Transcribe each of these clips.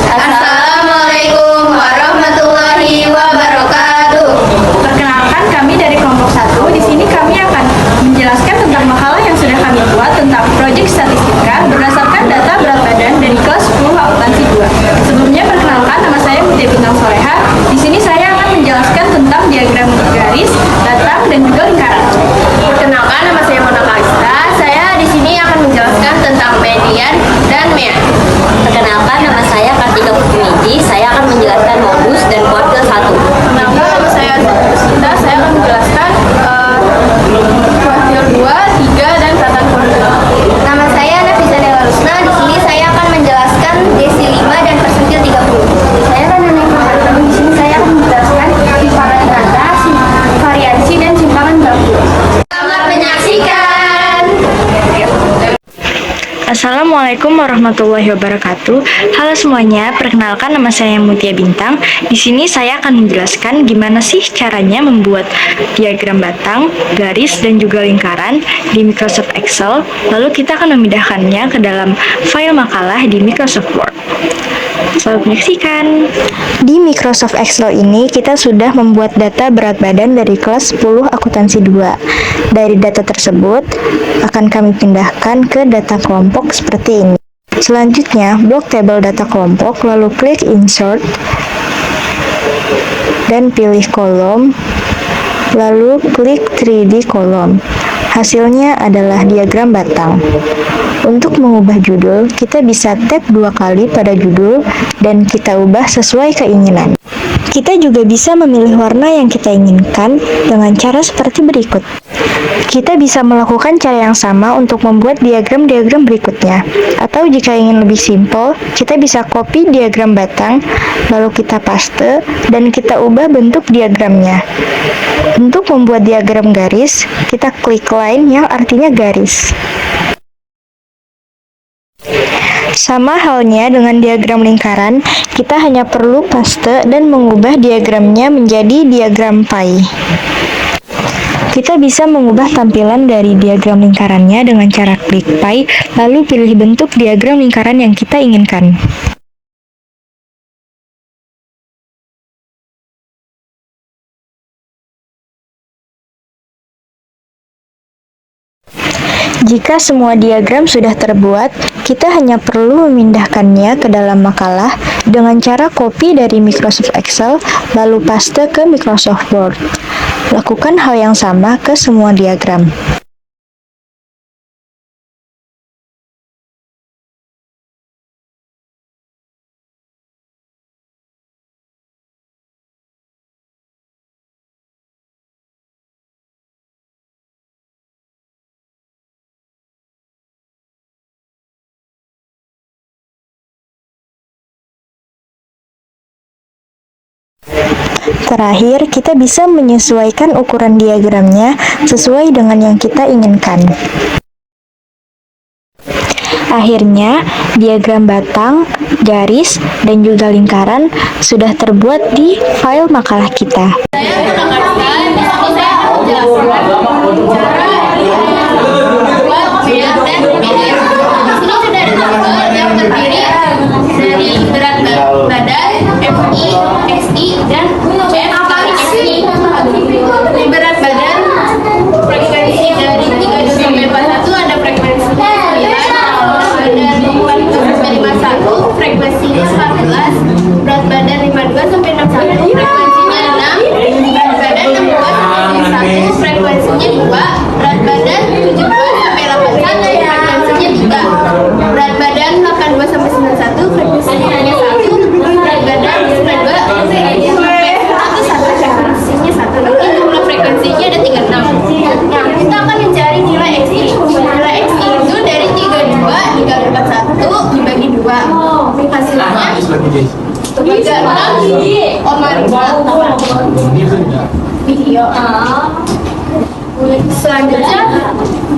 Assalamualaikum warahmatullahi wabarakatuh. Perkenalkan, kami dari kelompok 1. Di sini kami akan menjelaskan tentang makalah yang sudah kami buat tentang proyek statistika berdasarkan data berat badan dari kelas 10 akuntansi 2. Sebelumnya perkenalkan, nama saya Mutia Bintang Soleha. Di sini saya akan menjelaskan tentang diagram garis, datang, dan juga lingkaran. Perkenalkan, nama saya Mona Kalista. Saya di sini akan menjelaskan tentang median dan mean. Perkenalkan, nama saya Kartika Putriniji. Saya akan menjelaskan modus dan kuartil 1. Perkenalkan, nama saya Sinta. Saya akan menjelaskan kuartil 2, 3, dan tatan kuartil. Nama saya Nafisa Dela Rusna. Di sini saya akan menjelaskan desi 5 dan persentil 30. Saya akan menjelaskan di sini saya akan menjelaskan simpangan rata, variansi, dan simpangan baku. Selamat menyaksikan. Assalamualaikum warahmatullahi wabarakatuh. Halo semuanya, perkenalkan nama saya Mutia Bintang. Di sini saya akan menjelaskan gimana sih caranya membuat diagram batang, garis, dan juga lingkaran di Microsoft Excel. Lalu kita akan memindahkannya ke dalam file makalah di Microsoft Word. Selamat menyaksikan. Di Microsoft Excel ini kita sudah membuat data berat badan dari kelas 10 akuntansi 2. Dari data tersebut akan kami pindahkan ke data kelompok seperti ini. Selanjutnya, blok tabel data kelompok, lalu klik insert dan pilih kolom, lalu klik 3D kolom. Hasilnya adalah diagram batang. Untuk mengubah judul, kita bisa tap 2 kali pada judul dan kita ubah sesuai keinginan. Kita juga bisa memilih warna yang kita inginkan dengan cara seperti berikut. Kita bisa melakukan cara yang sama untuk membuat diagram-diagram berikutnya. Atau jika ingin lebih simpel, kita bisa copy diagram batang, lalu kita paste, dan kita ubah bentuk diagramnya. Untuk membuat diagram garis, kita klik line yang artinya garis. Sama halnya dengan diagram lingkaran, kita hanya perlu paste dan mengubah diagramnya menjadi diagram pie. Kita bisa mengubah tampilan dari diagram lingkarannya dengan cara klik pie, lalu pilih bentuk diagram lingkaran yang kita inginkan. Jika semua diagram sudah terbuat, kita hanya perlu memindahkannya ke dalam makalah dengan cara copy dari Microsoft Excel lalu paste ke Microsoft Word. Lakukan hal yang sama ke semua diagram. Terakhir, kita bisa menyesuaikan ukuran diagramnya sesuai dengan yang kita inginkan. Akhirnya, diagram batang, garis, dan juga lingkaran sudah terbuat di file makalah kita. Saya menjelaskan, di sini saya akan menjelaskan cara membuat mean dan median. Di sini sudah ada tabel yang terdiri dari berat badan, FI, SI, dan FI. Di berat badan, frekuensi dari 32 sampai 41 ada frekuensinya 9, berat badan 47 sampai 51 frekuensinya 14, berat badan 52 sampai 61 frekuensinya 6, berat badan 62 sampai 71 frekuensinya 2, berat badan 72 sampai 81 frekuensinya 3, berat badan 82 sampai 91 frekuensinya hanya 1, berat badan 92 sampai 1 frekuensinya 1. Nanti jumlah frekuensinya ada 36. Nah, kita akan mencari nilai XI. Nilai XI itu dari 32 dikali 41 dibagi 2. Hasilnya 36,5 video. Selanjutnya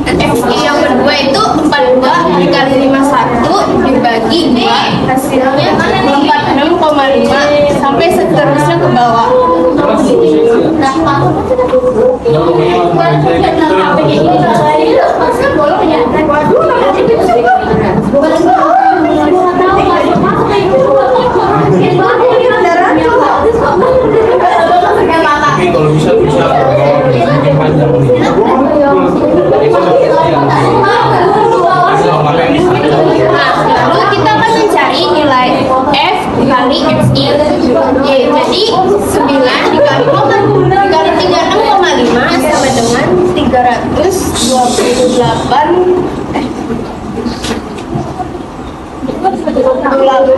XI yang kedua itu 42 dikali 51 dibagi 2, hasilnya 46,5 sampai seterusnya ke bawah.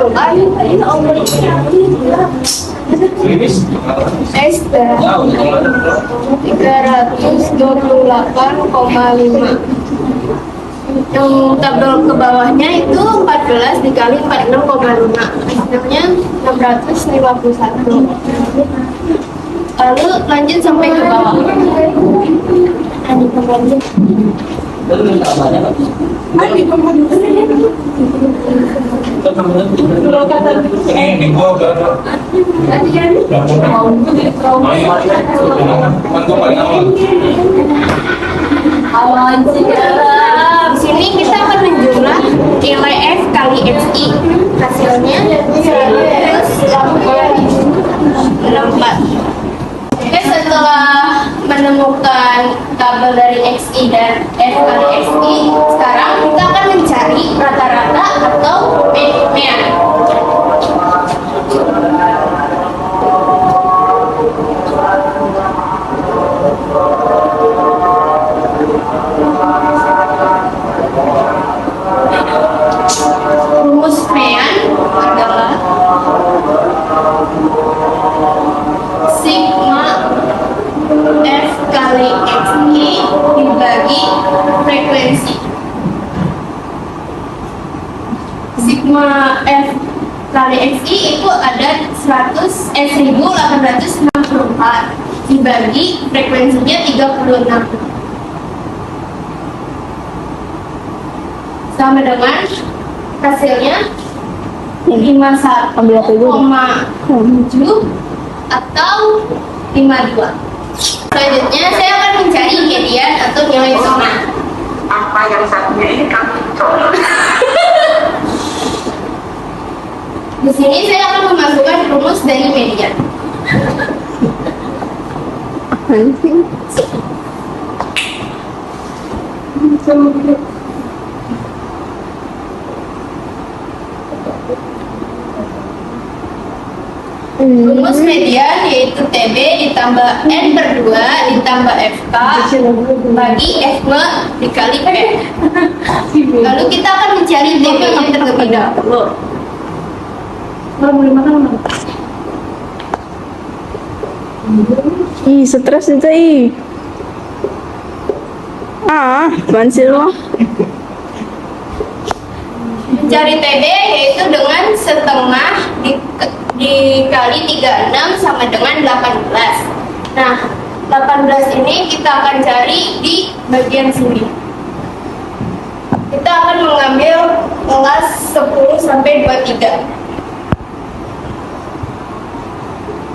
dikumpulkan S 328,5. Yang tabel ke bawahnya itu 14 dikali 46,5, hasilnya 651. Lalu lanjut sampai ke bawah. Di sini kita akan menjumlah nilai F kali XI. Hasilnya 164. Oke, setelah menemukan tabel dari XI dan F kali XI, sekarang kita akan mencari rata-rata atau median. Rumus median adalah sigma F kali XI dibagi frekuensi. Sigma F kali XI itu ada 1864 dibagi frekuensinya 36. Sama dengan hasilnya 51,7 atau 52. Selanjutnya saya akan mencari median atau nilai sigma. Apa yang satunya ini kamu coba? Di sini saya akan memasukkan rumus dari median. Rumus median yaitu TB ditambah N per 2 ditambah FK bagi F dikali P. Lalu kita akan mencari TB-nya terlebih dahulu. Ih, stres itu ih. Apaan sih lo? Mencari TB yaitu dengan setengah dikali 36 sama dengan 18. Nah, 18 ini kita akan cari di bagian sini. Kita akan mengambil kelas 10 sampai 23.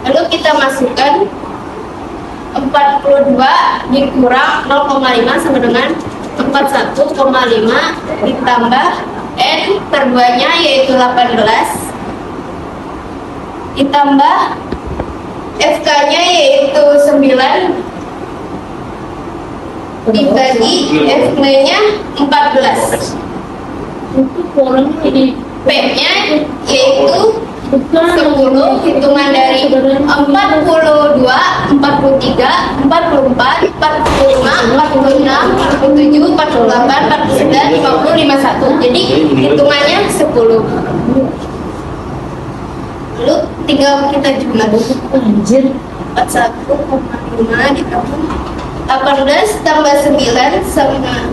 Lalu kita masukkan 42 dikurang 0,5 sama dengan 41,5 ditambah N per 2-nya yaitu 18 ditambah FK-nya yaitu 9 dibagi F-nya 14. P-nya yaitu 10 hitungan dari 42, 43, 44, 45, 46, 47, 48, 49, 50, 51. Jadi hitungannya 10. Lalu tinggal kita jumlah. 41,5 ditambah 18 tambah 9 sama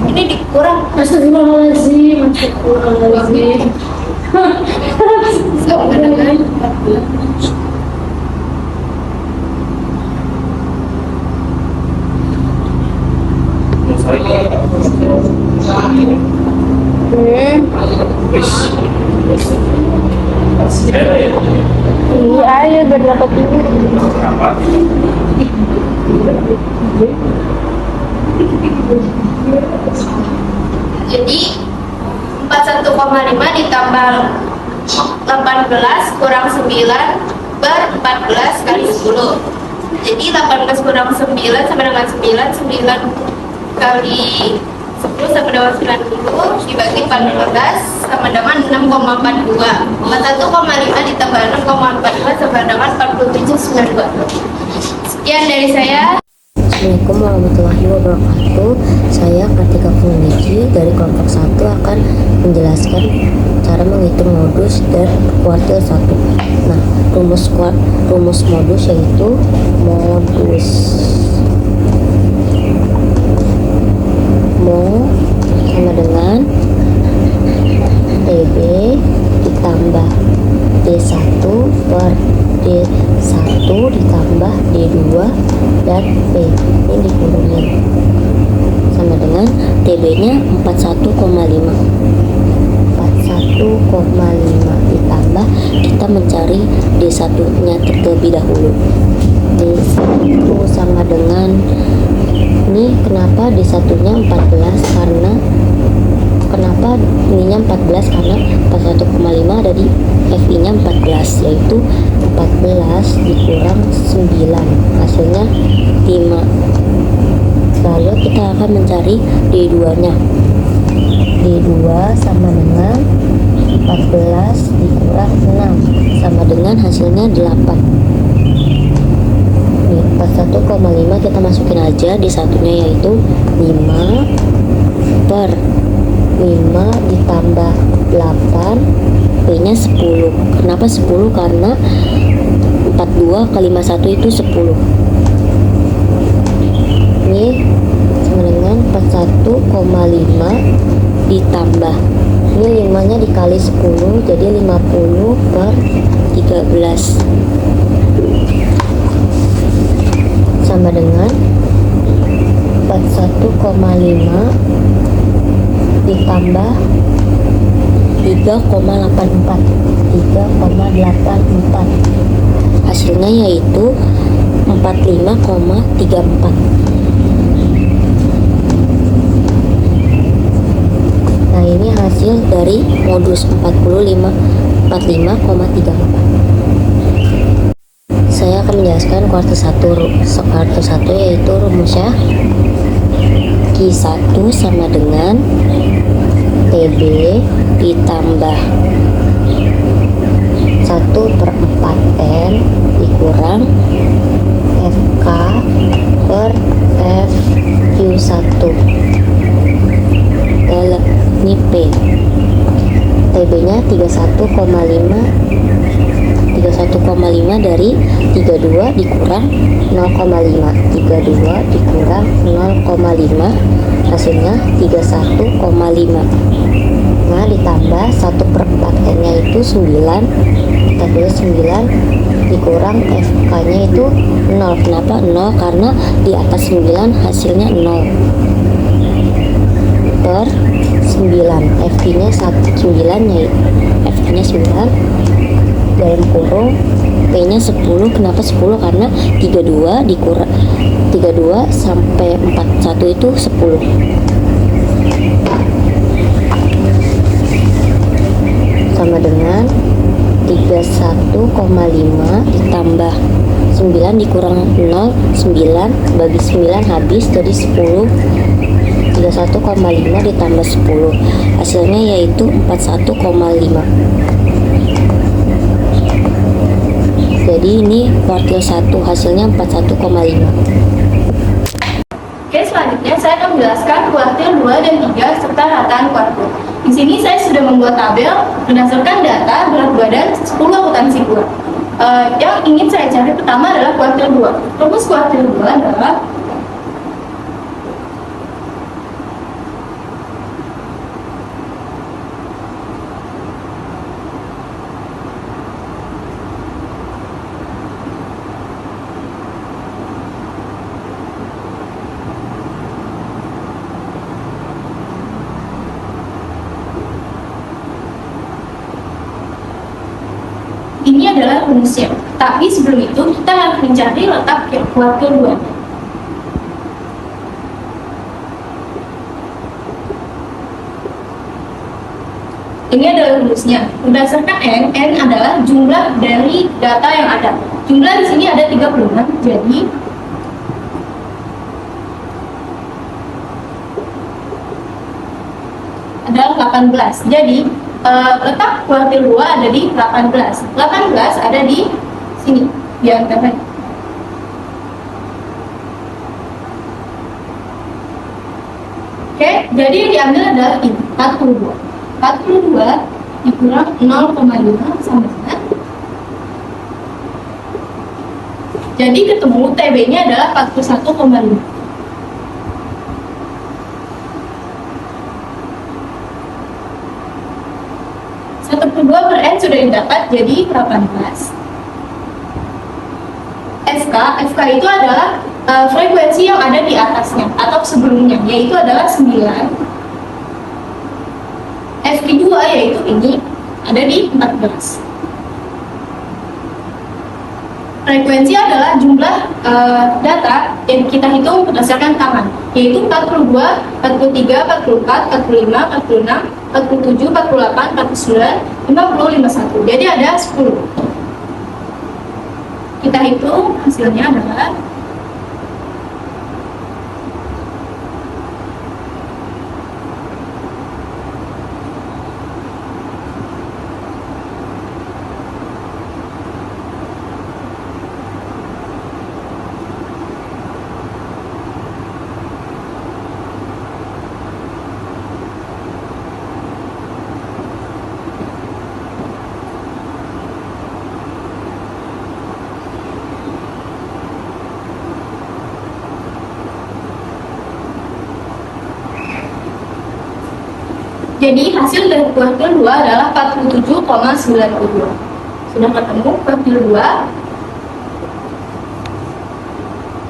ini dikurang. Astagfirullahaladzim. Sama dengan 14. Iya, ayo berapa ini? Jadi 41,5 ditambah 18 kurang 9 per 14 kali 10. Jadi 18 kurang 9 sama dengan 9 kali 10 sama dengan 90 dibagi 14 sama dengan 6,42. 41,5 ditambah 6,42 sama dengan 47,92. Sekian dari saya. Assalamualaikum warahmatullahi wabarakatuh. Saya Kartika Pungiji dari kelompok 1 akan menjelaskan cara menghitung modus dan kuartil 1. Nah, rumus modus yaitu modus mo sama dengan TB ditambah D1 per D1 ditambah D2 dan P, ini dikurungin, sama dengan TB nya 41,5 ditambah, kita mencari D1 nya terlebih dahulu. D1 sama dengan, ini kenapa D1 nya 14, karena kenapa ininya 14, karena 41,5 ada di FI nya 14, yaitu 14 dikurang 9 hasilnya 5. Lalu kita akan mencari D2 nya. D2 sama dengan 14 dikurang 6 sama dengan hasilnya 8. Nih, 41,5 kita masukin aja di satunya, yaitu 5 per 5 ditambah 8, P nya 10. Kenapa 10? Karena 42 kali 51 itu 10. Ini sama dengan 41,5 ditambah, ini 5 nya dikali 10 jadi 50 per 13 sama dengan 41,5 ditambah 3,84 hasilnya yaitu 45,34. Nah, ini hasil dari modus 45,34. Saya akan menjelaskan kuartil 1 yaitu rumusnya Q1 sama dengan TB ditambah 1/4 dikurang FK per FQ1. Ini P. TB nya 31,5 dari 32 dikurang 0,5. 32 dikurang 0,5 hasilnya 31,5. Nah, ditambah 1/4 nya itu 9. Kita tulis 9 dikurang FK nya itu 0. Kenapa 0? Karena di atas 9 hasilnya 0 per 9. FK nya 9 nya, FK nya 9 dalam kurung, P nya 10. Kenapa 10? Karena 32 dikurang 32 sampai 41 itu 10. Sama dengan 31,5 ditambah 9 dikurang 0, 9 bagi 9 habis, jadi 10. 31,5 ditambah 10 hasilnya yaitu 41,5. Jadi ini kuartil 1 hasilnya 41,5. Oke, selanjutnya saya akan menjelaskan kuartil 2 dan 3 serta rataan kuartil. Di sini saya sudah membuat tabel berdasarkan data berat badan 10 akuntansi 2. Yang ingin saya cari pertama adalah kuartil 2. Rumus kuartil 2 adalah ini adalah rumusnya. Tapi sebelum itu kita harus mencari letak kuartil 2. Ini adalah rumusnya. Berdasarkan N adalah jumlah dari data yang ada. Jumlah di sini ada 36, jadi adalah 18. Jadi letak kuartil 2 ada di 18. 18 ada di sini, di antara. Oke, jadi yang diambil adalah 42. 42 dikurang 0,5 sama dengan. Jadi ketemu TB-nya adalah 41,5. Satu per 2 per N sudah didapat, jadi 18. FK itu adalah frekuensi yang ada di atasnya atau sebelumnya, yaitu adalah 9. FQ2 yaitu ini ada di 14. Frekuensi adalah jumlah data yang kita hitung berdasarkan tangan, yaitu 42, 43, 44, 45, 46, 47, 48, 49, 50, 51. Jadi ada 10. Kita hitung hasilnya adalah jadi hasil dari kuartil 2 adalah 47,92. Sudah ketemu kuartil 2.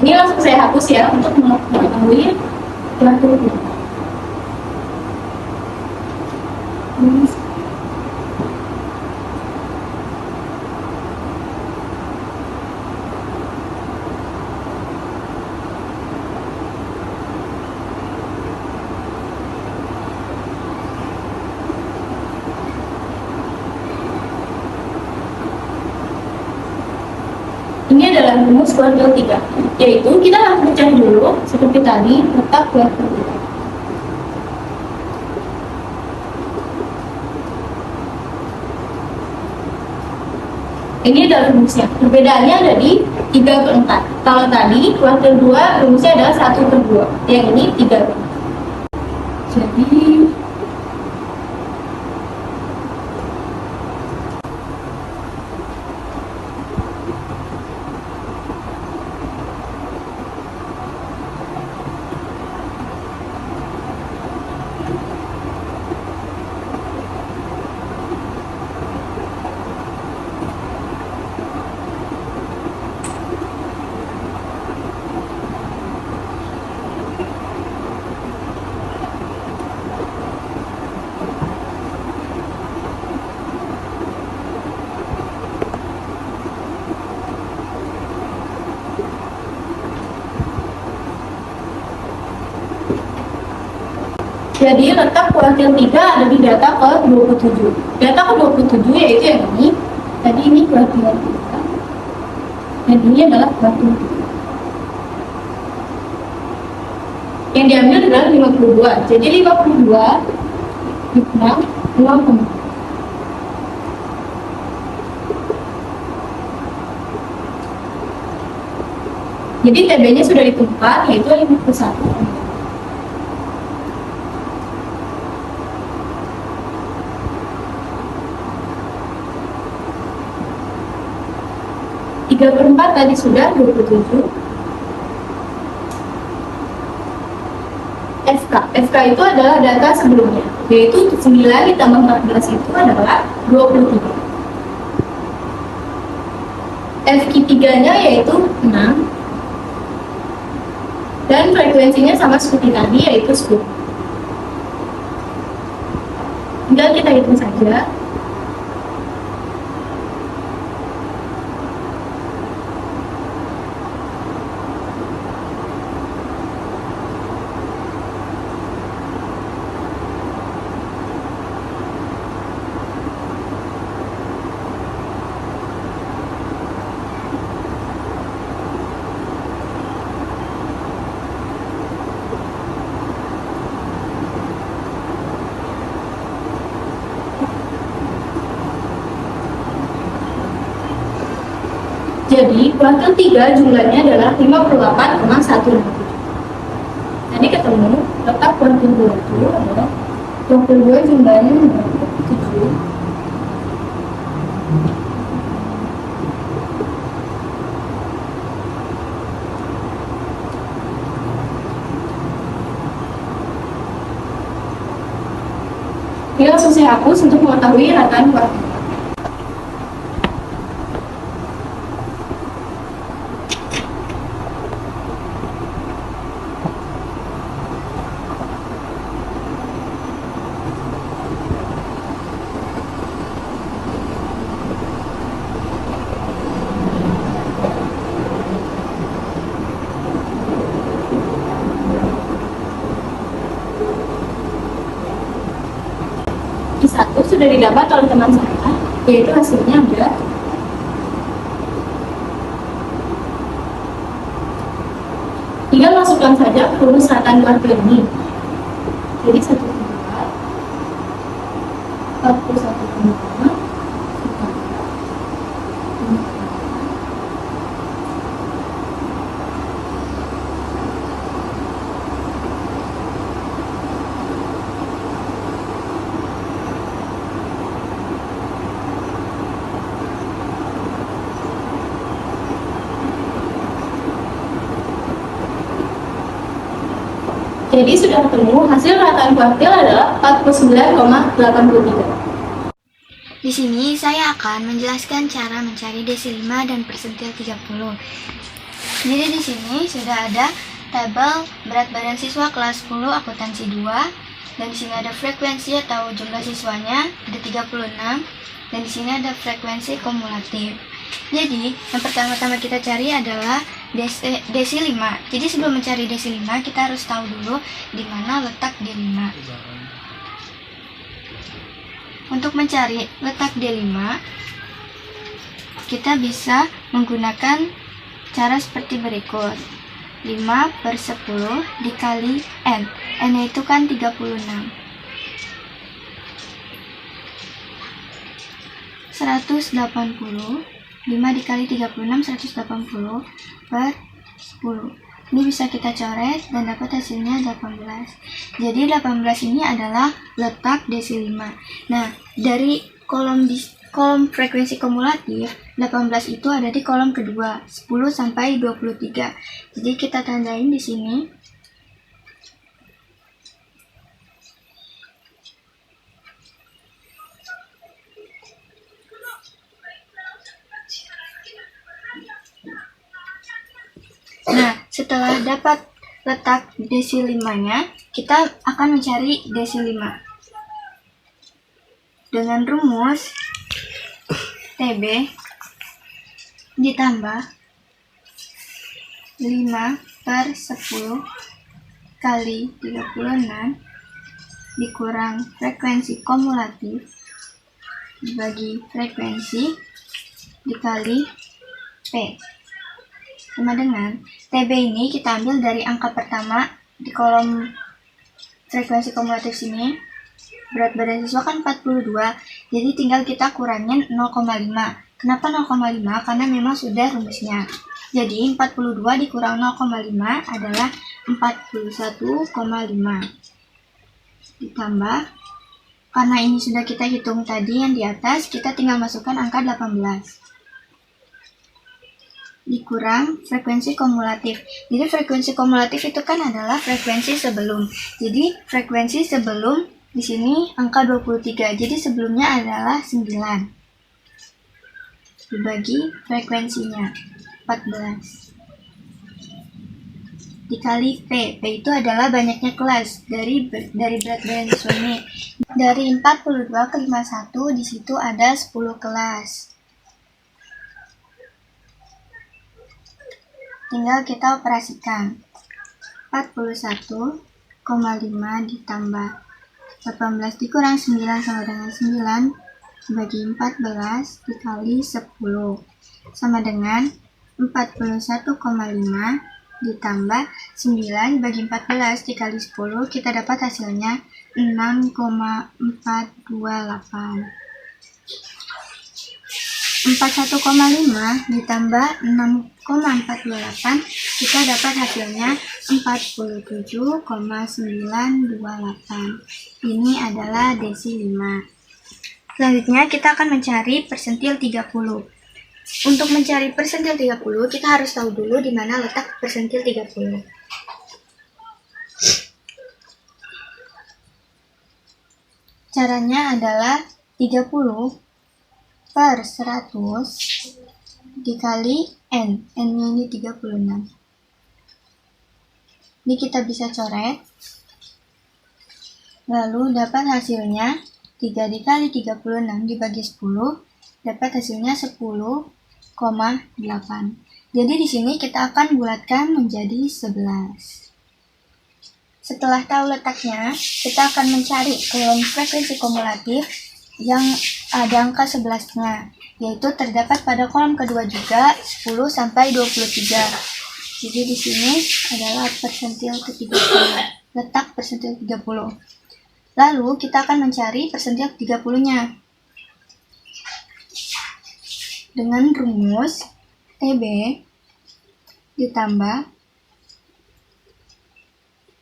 Ini langsung saya hapus ya untuk mengetahui kuartil 2. Ini adalah rumus kuartil 3, yaitu kita harus mencari dulu seperti tadi letak kuartil 3. Ini adalah rumusnya. Perbedaannya ada di 3 per 4. Kalau tadi kuartil 2 rumusnya adalah 1 per 2. Yang ini 3 per 4. Jadi Jadi letak kuartil 3 ada di data ke 27. Data ke 27 yaitu yang ini. Tadi ini kuartil 3. Dan ini adalah kuartil 3. Yang diambil adalah 52. Jadi 52 dikurang 0,5. Jadi TB-nya sudah ditemukan yaitu 51. 3 per 4 tadi sudah 27. FK itu adalah data sebelumnya, yaitu 9 ditambah 14 itu adalah 23. FQ3 nya yaitu 6. Dan frekuensinya sama seperti tadi yaitu 10. Tinggal kita hitung saja. Jadi kuartil 3 jumlahnya adalah 58,157. Jadi ketemu letak wakil 2 itu adalah wakil 2 jumlahnya 7. Ini langsung saya hapus untuk mengetahui rataan kuartil. Satu sudah didapat oleh teman saya, yaitu hasilnya ada tinggal masukkan saja rumus rataan kuartil ini. Jadi 1,41,5 Jadi sudah ketemu hasil rataan kuartil adalah 49,83. Di sini saya akan menjelaskan cara mencari desi 5 dan persentil 30. Jadi di sini sudah ada tabel berat badan siswa kelas 10 akuntansi 2, dan di sini ada frekuensi atau jumlah siswanya ada 36, dan di sini ada frekuensi kumulatif. Jadi yang pertama-tama kita cari adalah desi 5. Jadi sebelum mencari desi 5 kita harus tahu dulu di mana letak D5. Untuk mencari letak D5 kita bisa menggunakan cara seperti berikut. 5/10 dikali N. N itu kan 36. 180. 5 dikali 36, 180 per 10. Ini bisa kita coret dan dapat hasilnya 18. Jadi 18 ini adalah letak desi 5. Nah, dari kolom frekuensi kumulatif, 18 itu ada di kolom kedua, 10 sampai 23. Jadi kita tandain di sini. Nah, setelah dapat letak desi 5-nya, kita akan mencari desi 5. Dengan rumus TB ditambah 5/10 kali 36 dikurang frekuensi kumulatif dibagi frekuensi dikali P. Sama dengan TB ini kita ambil dari angka pertama di kolom frekuensi kumulatif sini. Berat badan siswa kan 42, jadi tinggal kita kurangin 0,5. Kenapa 0,5? Karena memang sudah rumusnya. Jadi 42 dikurang 0,5 adalah 41,5. Ditambah, karena ini sudah kita hitung tadi yang di atas, kita tinggal masukkan angka 18. Dikurang frekuensi kumulatif. Jadi frekuensi kumulatif itu kan adalah frekuensi sebelum. Jadi frekuensi sebelum di sini angka 23. Jadi sebelumnya adalah 9. Dibagi frekuensinya 14. Dikali P. P itu adalah banyaknya kelas dari berat badan siswa ini. Dari 42 ke 51 di situ ada 10 kelas. Tinggal kita operasikan. 41,5 ditambah 18 dikurang 9 sama dengan 9 bagi 14 dikali 10 sama dengan 41,5 ditambah 9 bagi 14 dikali 10, kita dapat hasilnya 6,428. 41,5 ditambah 6,428 kita dapat hasilnya 47,928. Ini adalah desi 5. Selanjutnya kita akan mencari persentil 30. Untuk mencari persentil 30, kita harus tahu dulu di mana letak persentil 30. Caranya adalah 30 per 100 dikali N. N-nya ini 36. Ini kita bisa coret. Lalu dapat hasilnya 3 dikali 36 dibagi 10, dapat hasilnya 10,8. Jadi di sini kita akan bulatkan menjadi 11. Setelah tahu letaknya, kita akan mencari kolom frekuensi kumulatif yang ada angka 11-nya, yaitu terdapat pada kolom kedua juga 10 sampai 23. Jadi di sini adalah persentil ke-30, letak persentil 30. Lalu kita akan mencari persentil 30-nya. Dengan rumus TB ditambah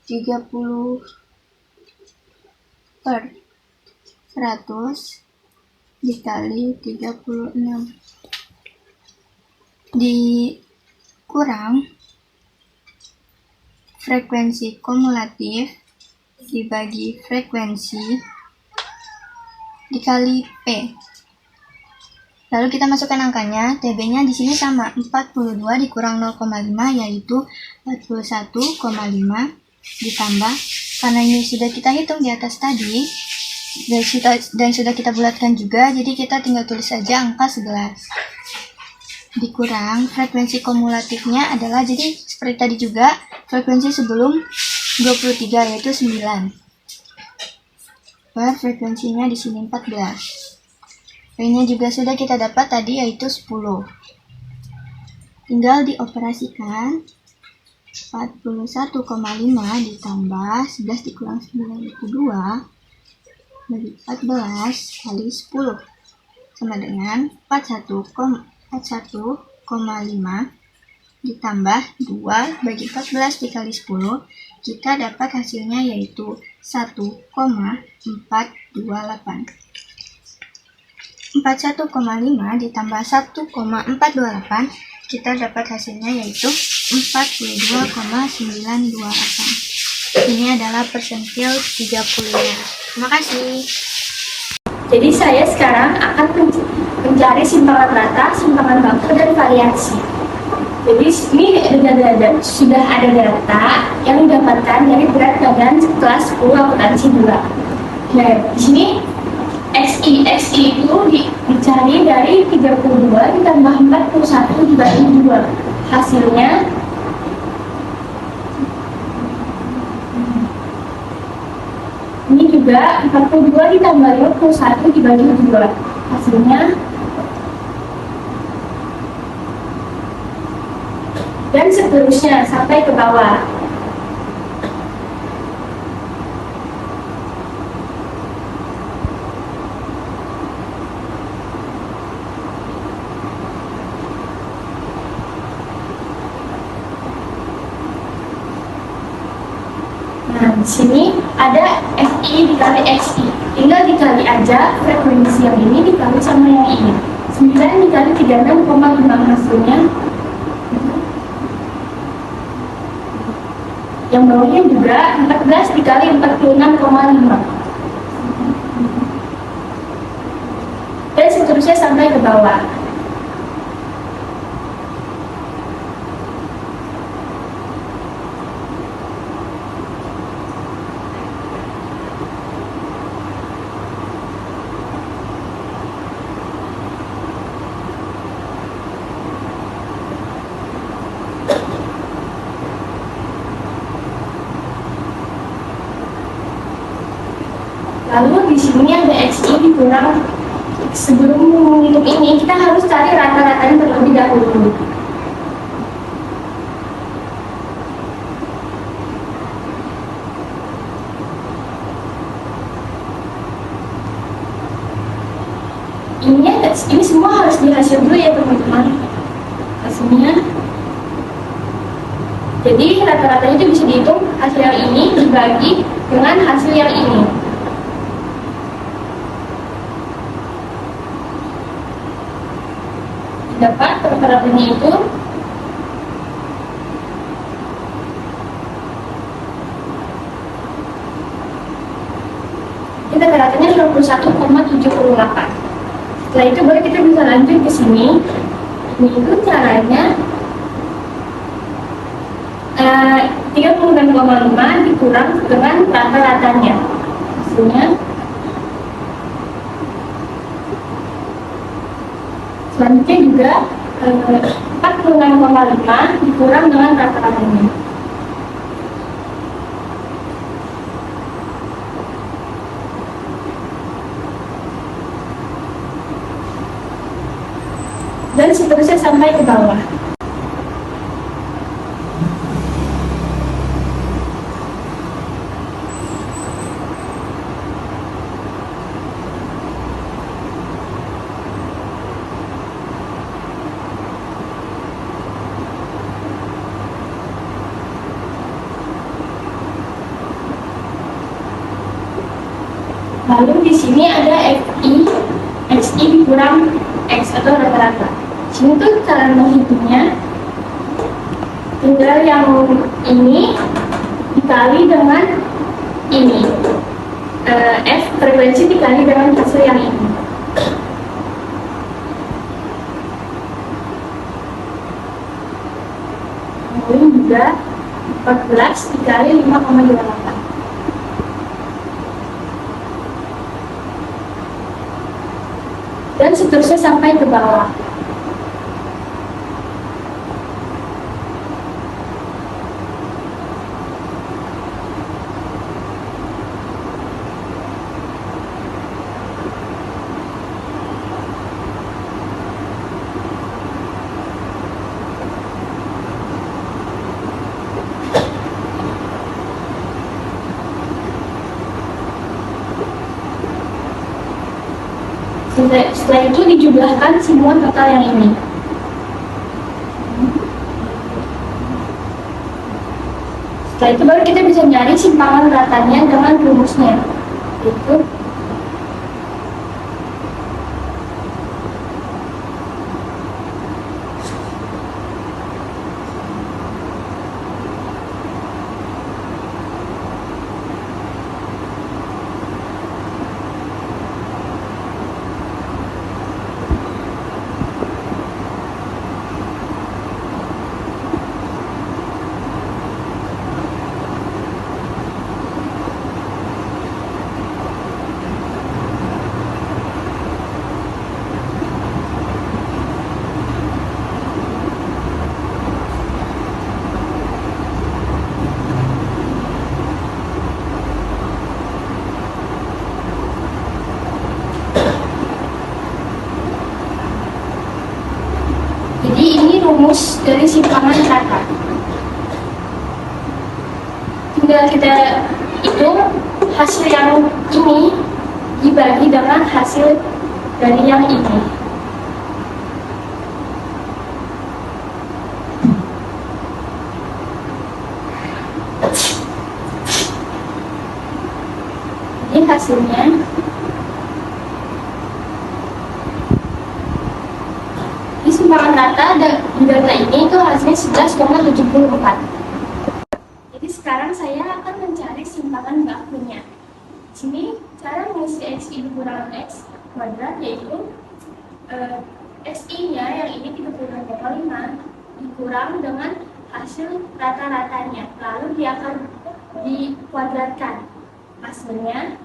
30 per 100 dikali 36 dikurang frekuensi kumulatif dibagi frekuensi dikali P. Lalu kita masukkan angkanya, TB-nya di sini sama, 42 dikurang 0,5 yaitu 41,5 ditambah, karena ini sudah kita hitung di atas tadi dan sudah kita bulatkan juga, jadi kita tinggal tulis saja angka 11 dikurang frekuensi kumulatifnya adalah, jadi seperti tadi juga frekuensi sebelum 23 yaitu 9 per frekuensinya di sini 14. P-nya juga sudah kita dapat tadi yaitu 10. Tinggal dioperasikan, 41,5 ditambah 11 dikurang 9 itu 2 bagi 14 kali 10 sama dengan 41,5 ditambah 2 bagi 14 dikali 10, kita dapat hasilnya yaitu 1,428. 41,5 ditambah 1,428, kita dapat hasilnya yaitu 42,928. Ini adalah persentil 30-nya. Terima kasih. Jadi saya sekarang akan mencari simpangan rata, simpangan baku, dan variasi. Jadi ini sudah ada data yang didapatkan dari berat badan kelas 10 akuntansi 2. Nah, di sini XI itu dicari dari 32 ditambah 41 dibagi 2. Hasilnya ini juga 42 ditambah 51 dibagi 2. Hasilnya dan seterusnya sampai ke bawah. Nah, di sini ada FI dikali XI. Tinggal dikali aja frekuensi yang ini dikali sama yang ini. 9 dikali 36,5 hasilnya. Yang bawahnya juga 14 dikali 46,5. Dan seterusnya sampai ke bawah. Lalu di sini ada XI dikurang, sebelum menghitung ini kita harus cari rata-ratanya terlebih dahulu. Ini semua harus dihasil dulu ya teman-teman. Hasilnya Jadi rata-ratanya itu bisa dihitung hasil yang ini dibagi dengan hasil yang ini. Dapat rata-ratanya itu rata-ratanya 21,78. Setelah itu baru kita bisa lanjut ke sini. Ini itu caranya 36,5 dikurang dengan rata-ratanya. Hasilnya selanjutnya juga 46,5 dikurang dengan rata-ratanya. Dan seterusnya sampai ke bawah. Lalu di sini ada XI dikurang X atau rata-rata. Sini tuh cara menghitungnya, tinggal yang ini dikali dengan ini, F frekuensi dikali dengan hasil yang ini. Kemudian juga 14 dikali 5,28. Dan seterusnya sampai ke bawah. Setelah itu dijumlahkan semua total yang ini. Setelah itu baru kita bisa nyari simpangan ratanya dengan rumusnya. Itu rumus dari simpangan rata. Tinggal kita hitung hasil yang ini dibagi dengan hasil dari yang ini. Ini hasilnya simpangan rata di data ini itu hasilnya 11,74. Jadi sekarang saya akan mencari simpangan bakunya. Di sini cara mengisi XI dikurang X kuadrat yaitu XI-nya yang ini 36,5 dikurang dengan hasil rata-ratanya, lalu dia akan dikuadratkan. Hasilnya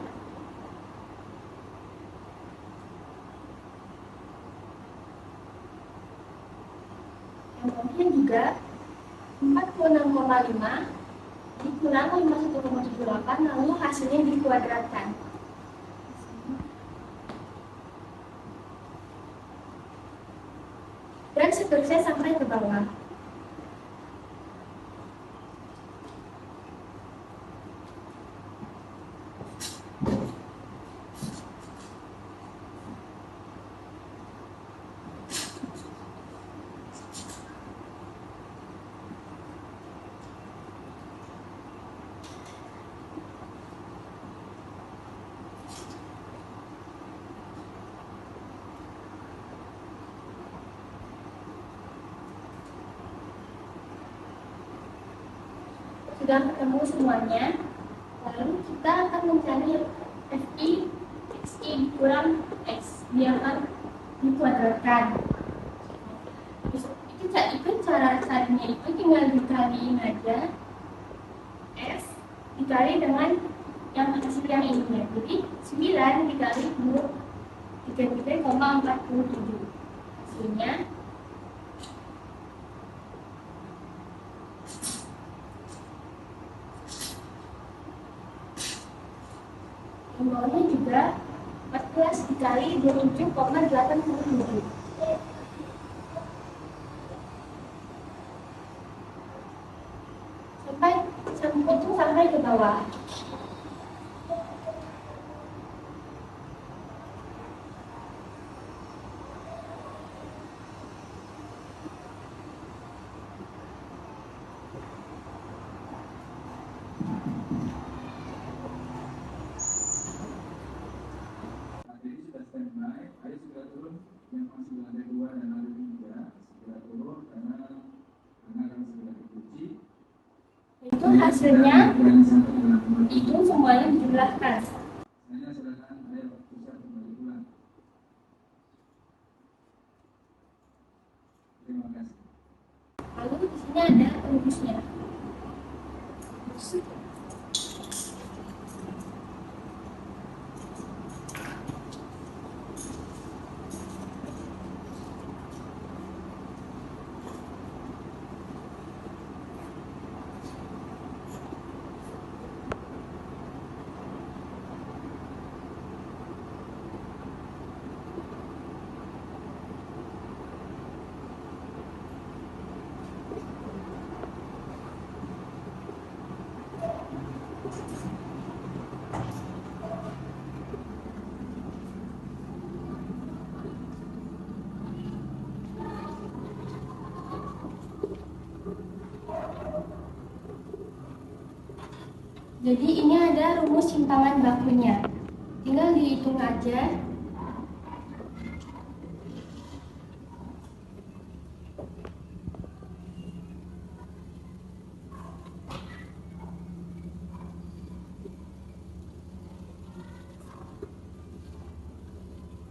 kemudian juga 46,5 dikurang 51,78 lalu hasilnya dikuadratkan. Dan seterusnya sampai ke bawah. sudah ketemu semuanya, lalu kita akan mencari FI XI dikurang X, dia akan dikuadratkan. Itu cara carinya itu tinggal dikaliin aja S dikali dengan yang hasil yang ini ya. Jadi 9 dikali 33,47 hasilnya yang bawahnya juga 14 dikali 27,87 sampai ke bawah. Itu hasilnya itu semuanya dijumlahkan. Lalu di sini ada rumusnya. Jadi ini ada rumus simpangan bakunya. Tinggal dihitung aja.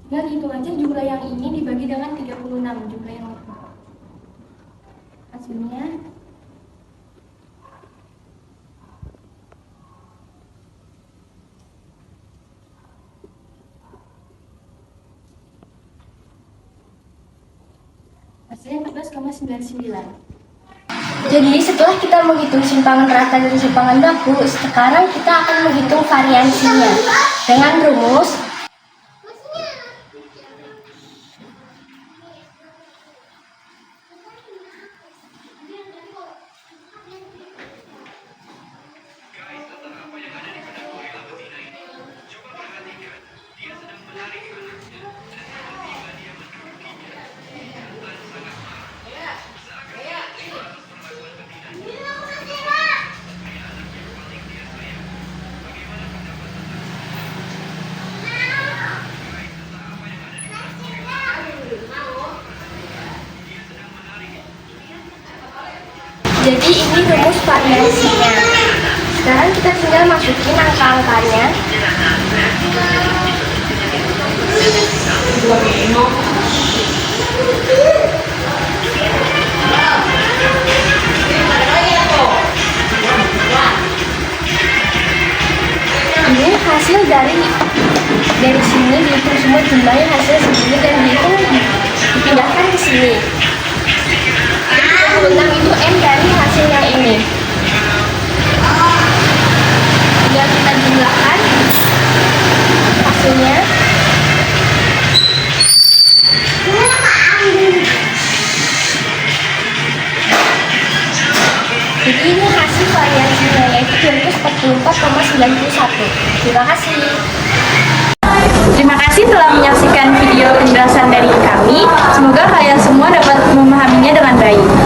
Tinggal dihitung aja jumlah yang ini dibagi dengan 36, jumlah yang hasilnya hasilnya 14,99. Jadi setelah kita menghitung simpangan rata dan simpangan baku, sekarang kita akan menghitung variansinya dengan rumus jadi ini rumus variansinya. Sekarang kita tinggal masukin angka-angkanya. Ini hasil dari sini dihitung semua jumlahnya hasil segini dan dihitung dipindahkan ke sini. 36 itu M dari hasil yang ini. Tinggal kita jumlahkan hasilnya. Jadi ini hasil variansinya yaitu 244,91. Terima kasih. Terima kasih telah menyaksikan video penjelasan dari kami. Semoga kalian semua dapat memahaminya dengan baik.